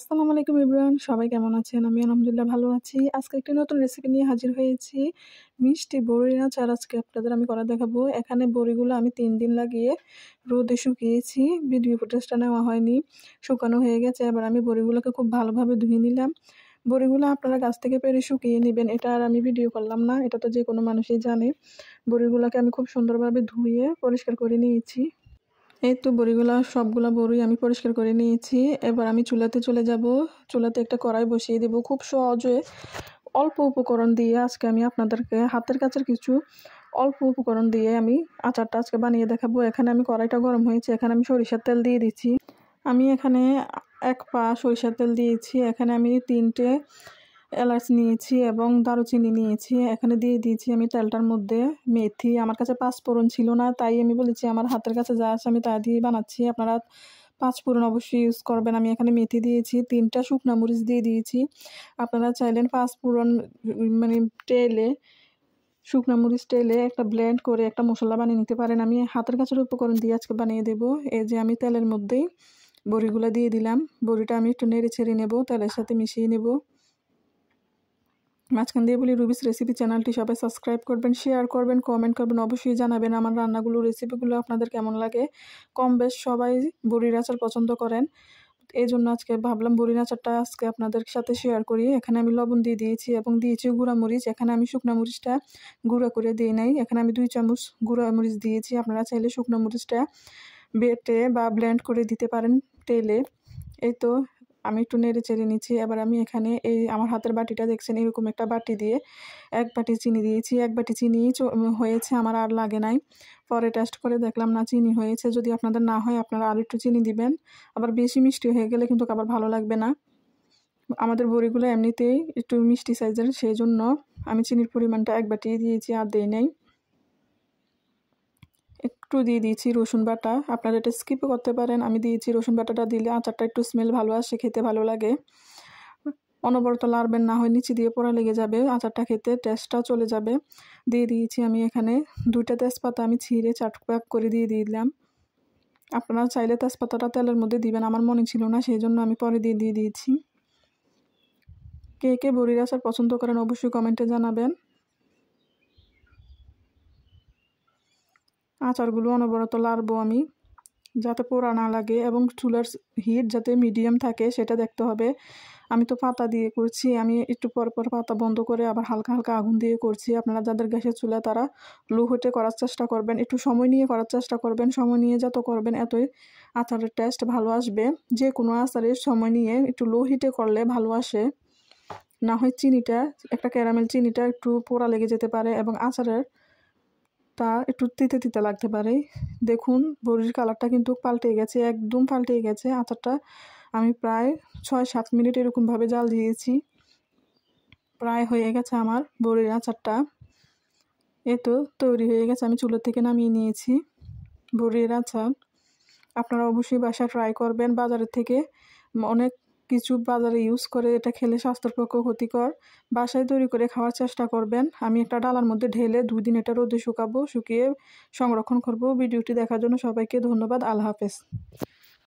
আসসালামু আলাইকুম এভরিওয়ান, সবাই কেমন আছেন? আমি আলহামদুলিল্লাহ ভালো আছি। আজকে একটি নতুন রেসিপি নিয়ে হাজির হয়েছি। মিষ্টি বড়ির আচার আজকে আপনাদের আমি করে দেখাবো। এখানে বড়িগুলো আমি ৩ দিন লাগিয়ে রোদে শুকিয়েছি। ভিডিও ফুটেজটা নেওয়া হয়নি। শুকানো হয়ে গেছে। এবার আমি বড়িগুলোকে খুব ভালোভাবে ধুয়ে নিলাম। বড়িগুলো আপনারা গাছ থেকে পেড়ে শুকিয়ে নিবেন। এটা আর আমি ভিডিও করলাম না। এটা তো যেকোনো মানুষই জানে। বড়িগুলোকে আমি খুব সুন্দরভাবে ধুয়ে পরিষ্কার করে নিয়েছি। এই তো বড়িগুলা সবগুলা বড়ি আমি পরিষ্কার করে নিয়েছি। এবার আমি চুলাতে চলে যাব। চুলাতে একটা কড়াই বসিয়ে দেব। খুব সহজে অল্প উপকরণ দিয়ে আজকে আমি আপনাদেরকে হাতের কাছের কিছু অল্প উপকরণ দিয়ে আমি আচারটা আজকে বানিয়ে দেখাবো। এখানে আমি কড়াইটা গরম হয়েছে। এখানে আমি সরিষার তেল দিয়ে দিচ্ছি। আমি এখানে ১ পা সরিষার তেল দিয়েছি। এখানে আমি ৩টে এলাচ নিয়েছি এবং দারুচিনি নিয়েছি। এখানে দিয়ে দিয়েছি আমি তেলটার মধ্যে মেথি। আমার কাছে পাঁচফোড়ন ছিল না, তাই আমি বলেছি আমার হাতের কাছে যা আছে আমি তা দিয়ে বানাচ্ছি। আপনারা পাঁচফোড়ন অবশ্যই ইউজ করবেন। আমি এখানে মেথি দিয়েছি, ৩টা শুকনা মরিচ দিয়ে দিয়েছি। আপনারা চাইলেন পাঁচফোড়ন মানে টেলে শুকনা মরিচ টেলে একটা ব্লেন্ড করে একটা মশলা বানিয়ে নিতে পারেন। আমি হাতের কাছের উপকরণ দিয়ে আজকে বানিয়ে দেবো। এই যে আমি তেলের মধ্যেই বড়িগুলো দিয়ে দিলাম। বড়িটা আমি একটু নেড়ে ছেড়ে নেব, তেলের সাথে মিশিয়ে নেব। মাঝখান দিয়ে বলি রুবিস রেসিপি চ্যানেলটি সবাই সাবস্ক্রাইব করবেন, শেয়ার করবেন, কমেন্ট করবেন। অবশ্যই জানাবেন আমার রান্নাগুলো রেসিপিগুলো আপনাদের কেমন লাগে। কম বেশ সবাই বড়ির আচার পছন্দ করেন। এই জন্য আজকে ভাবলাম বড়ির আচারটা আজকে আপনাদের সাথে শেয়ার করি। এখানে আমি লবণ দিয়ে দিয়েছি এবং দিয়েছি গুঁড়া মরিচ। এখানে আমি শুকনো মরিচটা গুঁড়া করে দিই নাই। এখানে আমি 2 চামচ গুঁড়া মরিচ দিয়েছি। আপনারা চাইলে শুকনো মরিচটা বেটে বা ব্লেন্ড করে দিতে পারেন তেলে। এই তো আমি একটু নেড়ে চেড়ে নিচ্ছি। এবার আমি এখানে এই আমার হাতের বাটিটা দেখছেন, এরকম একটা বাটি দিয়ে 1 বাটি চিনি দিয়েছি। 1 বাটি চিনি হয়েছে, আমার আর লাগে নাই। পরে টেস্ট করে দেখলাম না, চিনি হয়েছে। যদি আপনাদের না হয় আপনারা আর একটু চিনি দিবেন। আবার বেশি মিষ্টি হয়ে গেলে কিন্তু আবার ভালো লাগবে না। আমাদের বড়িগুলো এমনিতেই একটু মিষ্টি সাইজের, সেই জন্য আমি চিনির পরিমাণটা 1 বাটি দিয়েছি, আর দেই নাই। একটু দিয়ে দিয়েছি রসুন বাটা। আপনারা এটা স্কিপও করতে পারেন। আমি দিয়েছি রসুন বাটাটা দিলে আচারটা একটু স্মেল ভালো আসে, খেতে ভালো লাগে। অনবরত লাড়বেন, না হয় নিচে দিয়ে পোড়া লেগে যাবে, আচারটা খেতে টেস্টটাও চলে যাবে। দিয়ে দিয়েছি আমি এখানে 2টা তেজপাতা আমি ছিঁড়ে চাটপাক করে দিয়ে দিলাম। আপনারা চাইলে তেজপাতাটা তেলের মধ্যে দিবেন, আমার মনে ছিল না, সেই জন্য আমি পরে দিয়ে দিয়েছি। কে কে বড়ির আচার পছন্দ করেন অবশ্যই কমেন্টে জানাবেন। আচারগুলো অনবরত লাড়বো আমি, যাতে পোড়া না লাগে এবং চুলার হিট যাতে মিডিয়াম থাকে সেটা দেখতে হবে। আমি তো পাতা দিয়ে করছি, আমি একটু পর পর পাতা বন্ধ করে আবার হালকা হালকা আগুন দিয়ে করছি। আপনারা যাদের গ্যাসের চুলা তারা লো হিটে করার চেষ্টা করবেন, একটু সময় নিয়ে করার চেষ্টা করবেন। সময় নিয়ে যত করবেন এতই আচারের টেস্ট ভালো আসবে। যে কোনো আচারের সময় নিয়ে একটু লো হিটে করলে ভালো আসে, না হয় চিনিটা একটা ক্যারামেল চিনিটা একটু পোড়া লেগে যেতে পারে এবং আচারের তা একটু তিতে তিতে লাগতে পারে। দেখুন বড়ির কালারটা কিন্তু পাল্টে গেছে, একদম পাল্টে গেছে। আচারটা আমি প্রায় 6-7 মিনিট এরকমভাবে জাল দিয়েছি। প্রায় হয়ে গেছে আমার বড়ির আচারটা। এই তো তৈরি হয়ে গেছে, আমি চুলা থেকে নামিয়ে নিয়েছি বড়ির আচার। আপনারা অবশ্যই বাসায় ট্রাই করবেন। বাজারের থেকে অনেক কিছু বাজারে ইউজ করে এটা খেলে স্বাস্থ্যের পক্ষে ক্ষতিকর। বাসায় তৈরি করে খাওয়ার চেষ্টা করবেন। আমি একটা ডালার মধ্যে ঢেলে 2 দিন এটা রোদে শুকাবো, শুকিয়ে সংরক্ষণ করব। ভিডিওটি দেখার জন্য সবাইকে ধন্যবাদ। আল্লাহ হাফেজ।